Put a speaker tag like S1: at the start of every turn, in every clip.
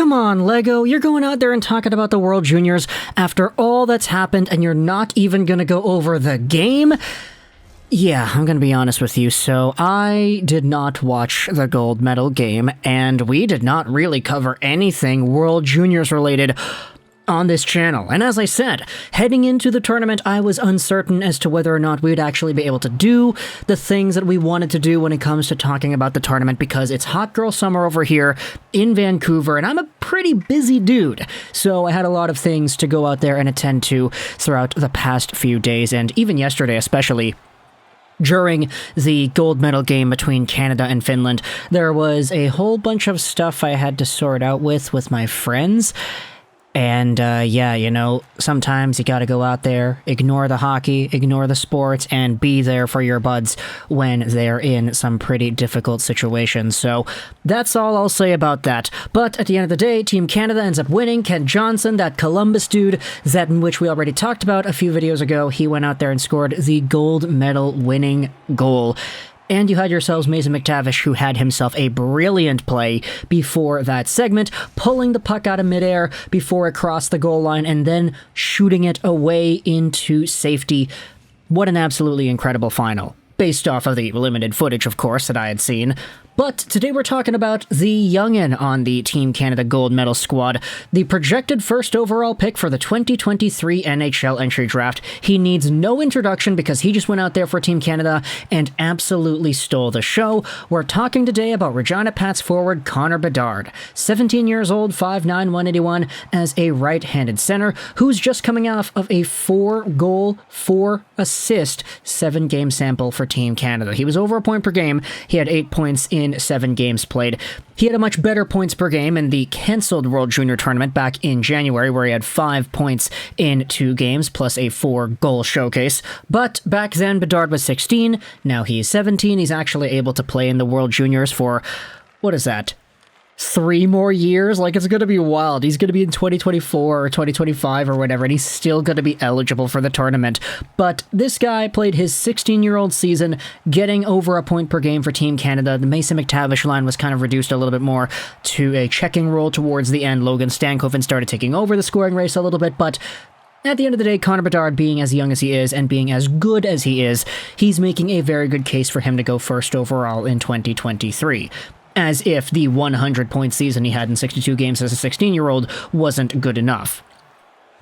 S1: Come on, Lego, you're going out there and talking about the World Juniors after all that's happened and you're not even gonna go over the game? Yeah, I'm gonna be honest with you, so I did not watch the gold medal game, and we did not really cover anything World Juniors related on this channel. And as I said, heading into the tournament, I was uncertain as to whether or not we'd actually be able to do the things that we wanted to do when it comes to talking about the tournament, because it's hot girl summer over here in Vancouver, and I'm a pretty busy dude. So I had a lot of things to go out there and attend to throughout the past few days, and even yesterday especially. During the gold medal game between Canada and Finland, there was a whole bunch of stuff I had to sort out with my friends. And, yeah, you know, sometimes you gotta go out there, ignore the hockey, ignore the sports, and be there for your buds when they're in some pretty difficult situations. So, that's all I'll say about that. But at the end of the day, Team Canada ends up winning. Kent Johnson, that Columbus dude, that in which we already talked about a few videos ago, he went out there and scored the gold medal winning goal. And you had yourselves Mason McTavish, who had himself a brilliant play before that segment, pulling the puck out of midair before it crossed the goal line and then shooting it away into safety. What an absolutely incredible final. Based off of the limited footage, of course, that I had seen. But today we're talking about the youngin' on the Team Canada gold medal squad, the projected first overall pick for the 2023 NHL Entry Draft. He needs no introduction because he just went out there for Team Canada and absolutely stole the show. We're talking today about Regina Pats forward Connor Bedard, 17 years old, 5'9", 181, as a right-handed center, who's just coming off of a 4-goal, 4-assist, 7-game sample for Team Canada. He was over a point per game. He had 8 points in 7 games played. He had a much better points per game in the cancelled World Junior Tournament back in January, where he had 5 points in 2 games, plus a 4-goal showcase. But back then, Bedard was 16, now he's 17. He's actually able to play in the World Juniors for, what is that, 3 more years? Like, it's gonna be wild. He's gonna be in 2024 or 2025 or whatever, and he's still gonna be eligible for the tournament. But this guy played his 16-year-old season, getting over a point per game for Team Canada. The Mason McTavish line was kind of reduced a little bit more to a checking role towards the end. Logan Stankoven started taking over the scoring race a little bit, but at the end of the day, Connor Bedard, being as young as he is and being as good as he is, he's making a very good case for him to go first overall in 2023. As if the 100-point season he had in 62 games as a 16-year-old wasn't good enough.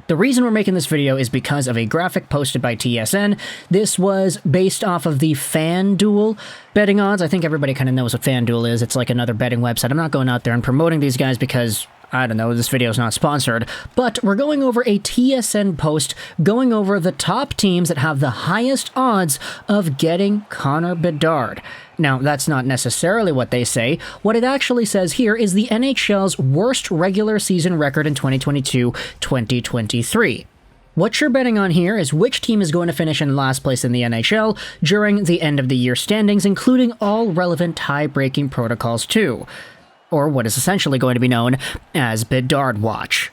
S1: The reason we're making this video is because of a graphic posted by TSN. This was based off of the FanDuel betting odds. I think everybody kind of knows what FanDuel is. It's like another betting website. I'm not going out there and promoting these guys because, I don't know, this video is not sponsored, but we're going over a TSN post going over the top teams that have the highest odds of getting Connor Bedard. Now, that's not necessarily what they say. What it actually says here is the NHL's worst regular season record in 2022-2023. What you're betting on here is which team is going to finish in last place in the NHL during the end of the year standings, including all relevant tie-breaking protocols too, or what is essentially going to be known as Bedard Watch.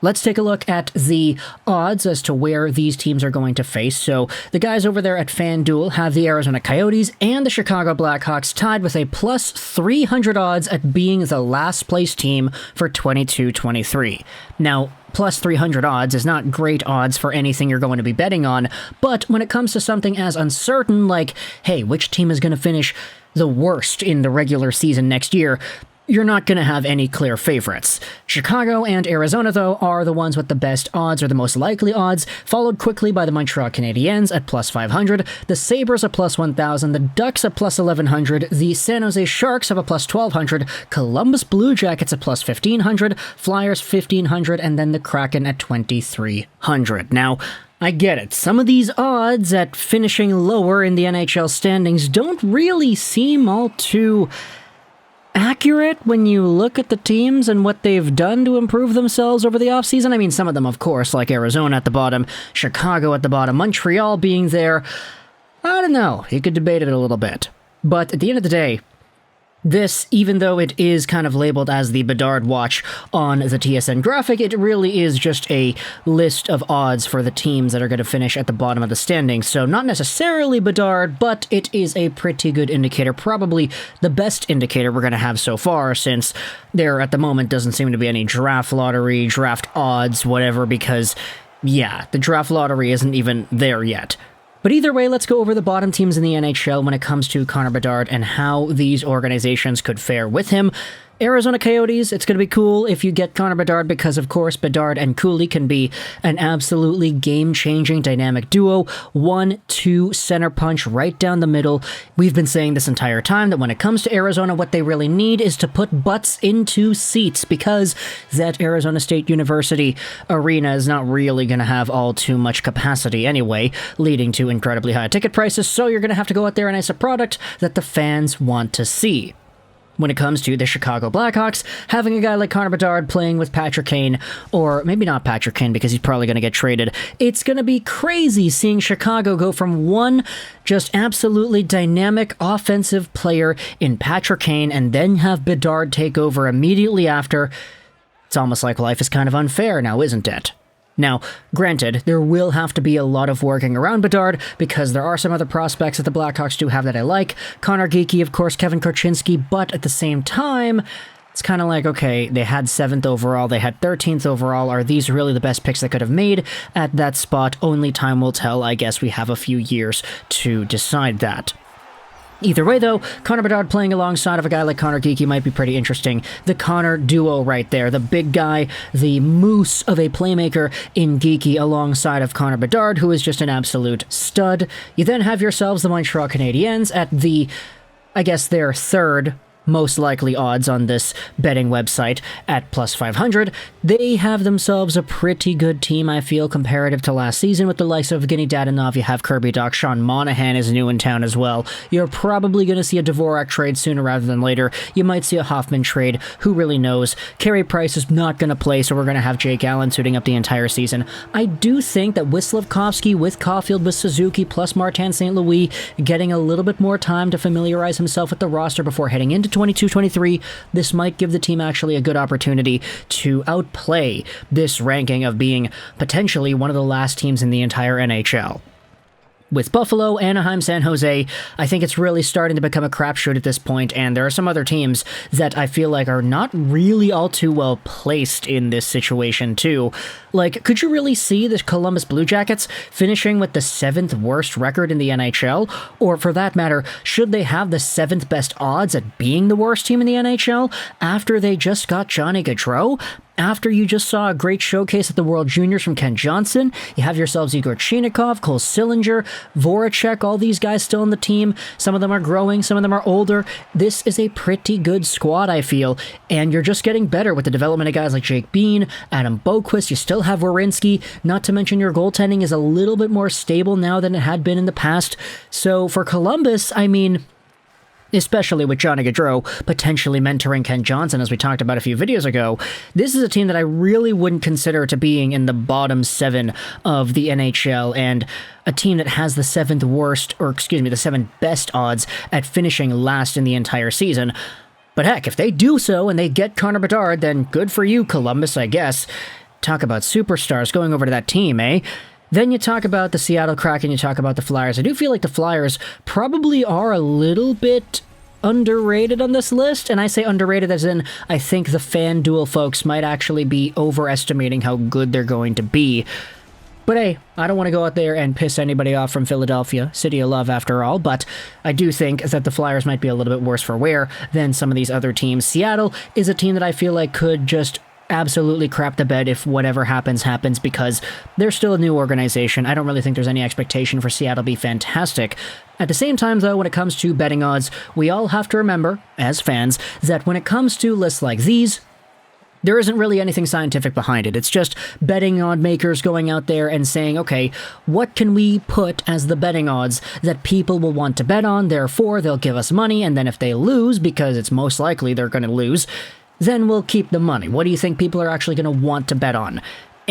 S1: Let's take a look at the odds as to where these teams are going to face. So the guys over there at FanDuel have the Arizona Coyotes and the Chicago Blackhawks tied with a plus 300 odds at being the last place team for 22-23. Now, plus 300 odds is not great odds for anything you're going to be betting on, but when it comes to something as uncertain like, hey, which team is going to finish the worst in the regular season next year, you're not going to have any clear favorites. Chicago and Arizona, though, are the ones with the best odds, or the most likely odds, followed quickly by the Montreal Canadiens at plus 500, the Sabres at plus 1,000, the Ducks at plus 1,100, the San Jose Sharks have a plus 1,200, Columbus Blue Jackets at plus 1,500, Flyers 1,500, and then the Kraken at 2,300. Now, I get it. Some of these odds at finishing lower in the NHL standings don't really seem all too accurate when you look at the teams and what they've done to improve themselves over the offseason. I mean, some of them, of course, like Arizona at the bottom, Chicago at the bottom, Montreal being there. I don't know. You could debate it a little bit. But at the end of the day, This, even though it is kind of labeled as the Bedard watch on the TSN graphic, it really is just a list of odds for the teams that are going to finish at the bottom of the standings. So not necessarily Bedard, but it is a pretty good indicator, probably the best indicator we're going to have so far, since there at the moment doesn't seem to be any draft lottery, draft odds, whatever, because, yeah, the draft lottery isn't even there yet. But either way, let's go over the bottom teams in the NHL when it comes to Connor Bedard and how these organizations could fare with him. Arizona Coyotes, it's going to be cool if you get Connor Bedard because, of course, Bedard and Cooley can be an absolutely game-changing dynamic duo. 1-2 center punch right down the middle. We've been saying this entire time that when it comes to Arizona, what they really need is to put butts into seats because that Arizona State University arena is not really going to have all too much capacity anyway, leading to incredibly high ticket prices, so you're going to have to go out there and ice a product that the fans want to see. When it comes to the Chicago Blackhawks, having a guy like Connor Bedard playing with Patrick Kane, or maybe not Patrick Kane because he's probably going to get traded, it's going to be crazy seeing Chicago go from one just absolutely dynamic offensive player in Patrick Kane and then have Bedard take over immediately after. It's almost like life is kind of unfair now, isn't it? Now, granted, there will have to be a lot of working around Bedard because there are some other prospects that the Blackhawks do have that I like. Conor, Geekie, of course, Kevin Korchinski, but at the same time, it's kind of like, okay, they had 7th overall, they had 13th overall. Are these really the best picks they could have made at that spot? Only time will tell. I guess we have a few years to decide that. Either way, though, Connor Bedard playing alongside of a guy like Conor Geekie might be pretty interesting. The Conor duo right there, the big guy, the moose of a playmaker in Geekie alongside of Connor Bedard, who is just an absolute stud. You then have yourselves the Montreal Canadiens at the, I guess, their third most likely odds on this betting website at plus 500. They have themselves a pretty good team, I feel, comparative to last season with the likes of Evgeny Dadonov. You have Kirby Dach. Sean Monahan is new in town as well. You're probably going to see a Dvorak trade sooner rather than later. You might see a Hoffman trade. Who really knows? Carey Price is not going to play, so we're going to have Jake Allen suiting up the entire season. I do think that with Slafkovsky, with Caulfield, with Suzuki, plus Martin St. Louis, getting a little bit more time to familiarize himself with the roster before heading into 22-23, this might give the team actually a good opportunity to outplay this ranking of being potentially one of the last teams in the entire NHL. With Buffalo, Anaheim, San Jose, I think it's really starting to become a crapshoot at this point, and there are some other teams that I feel like are not really all too well placed in this situation, too. Like, could you really see the Columbus Blue Jackets finishing with the 7th worst record in the NHL? Or, for that matter, should they have the 7th best odds at being the worst team in the NHL after they just got Johnny Gaudreau? After you just saw a great showcase at the World Juniors from Ken Johnson, you have yourselves Igor Chinakhov, Cole Sillinger, Voracek, all these guys still in the team. Some of them are growing, some of them are older. This is a pretty good squad, I feel, and you're just getting better with the development of guys like Jake Bean, Adam Boquist. You still have Werenski, not to mention your goaltending is a little bit more stable now than it had been in the past. So for Columbus, I mean, especially with Johnny Gaudreau potentially mentoring Ken Johnson, as we talked about a few videos ago, this is a team that I really wouldn't consider to being in the bottom 7 of the NHL, and a team that has the 7th worst, or excuse me, the 7th best odds at finishing last in the entire season. But heck, if they do so and they get Connor Bedard, then good for you, Columbus, I guess. Talk about superstars going over to that team, eh? Then you talk about the Seattle Kraken, you talk about the Flyers. I do feel like the Flyers probably are a little bit underrated on this list, and I say underrated as in I think the FanDuel folks might actually be overestimating how good they're going to be. But hey, I don't want to go out there and piss anybody off from Philadelphia, city of love after all, but I do think that the Flyers might be a little bit worse for wear than some of these other teams. Seattle is a team that I feel like could just absolutely crap the bed if whatever happens, happens, because they're still a new organization. I don't really think there's any expectation for Seattle to be fantastic. At the same time, though, when it comes to betting odds, we all have to remember, as fans, that when it comes to lists like these, there isn't really anything scientific behind it. It's just betting odd makers going out there and saying, okay, what can we put as the betting odds that people will want to bet on, therefore they'll give us money, and then if they lose, because it's most likely they're going to lose, then we'll keep the money. What do you think people are actually going to want to bet on?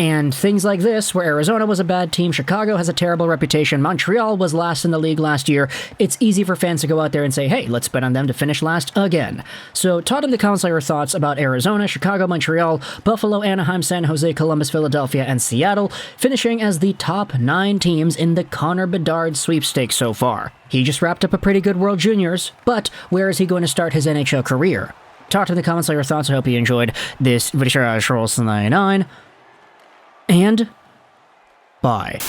S1: And things like this, where Arizona was a bad team, Chicago has a terrible reputation, Montreal was last in the league last year, it's easy for fans to go out there and say, hey, let's bet on them to finish last again. So talk in the comments your thoughts about Arizona, Chicago, Montreal, Buffalo, Anaheim, San Jose, Columbus, Philadelphia, and Seattle, finishing as the top 9 teams in the Connor Bedard sweepstakes so far. He just wrapped up a pretty good World Juniors, but where is he going to start his NHL career? Talk in the comments your thoughts. I hope you enjoyed this video. Juraj 99. And bye.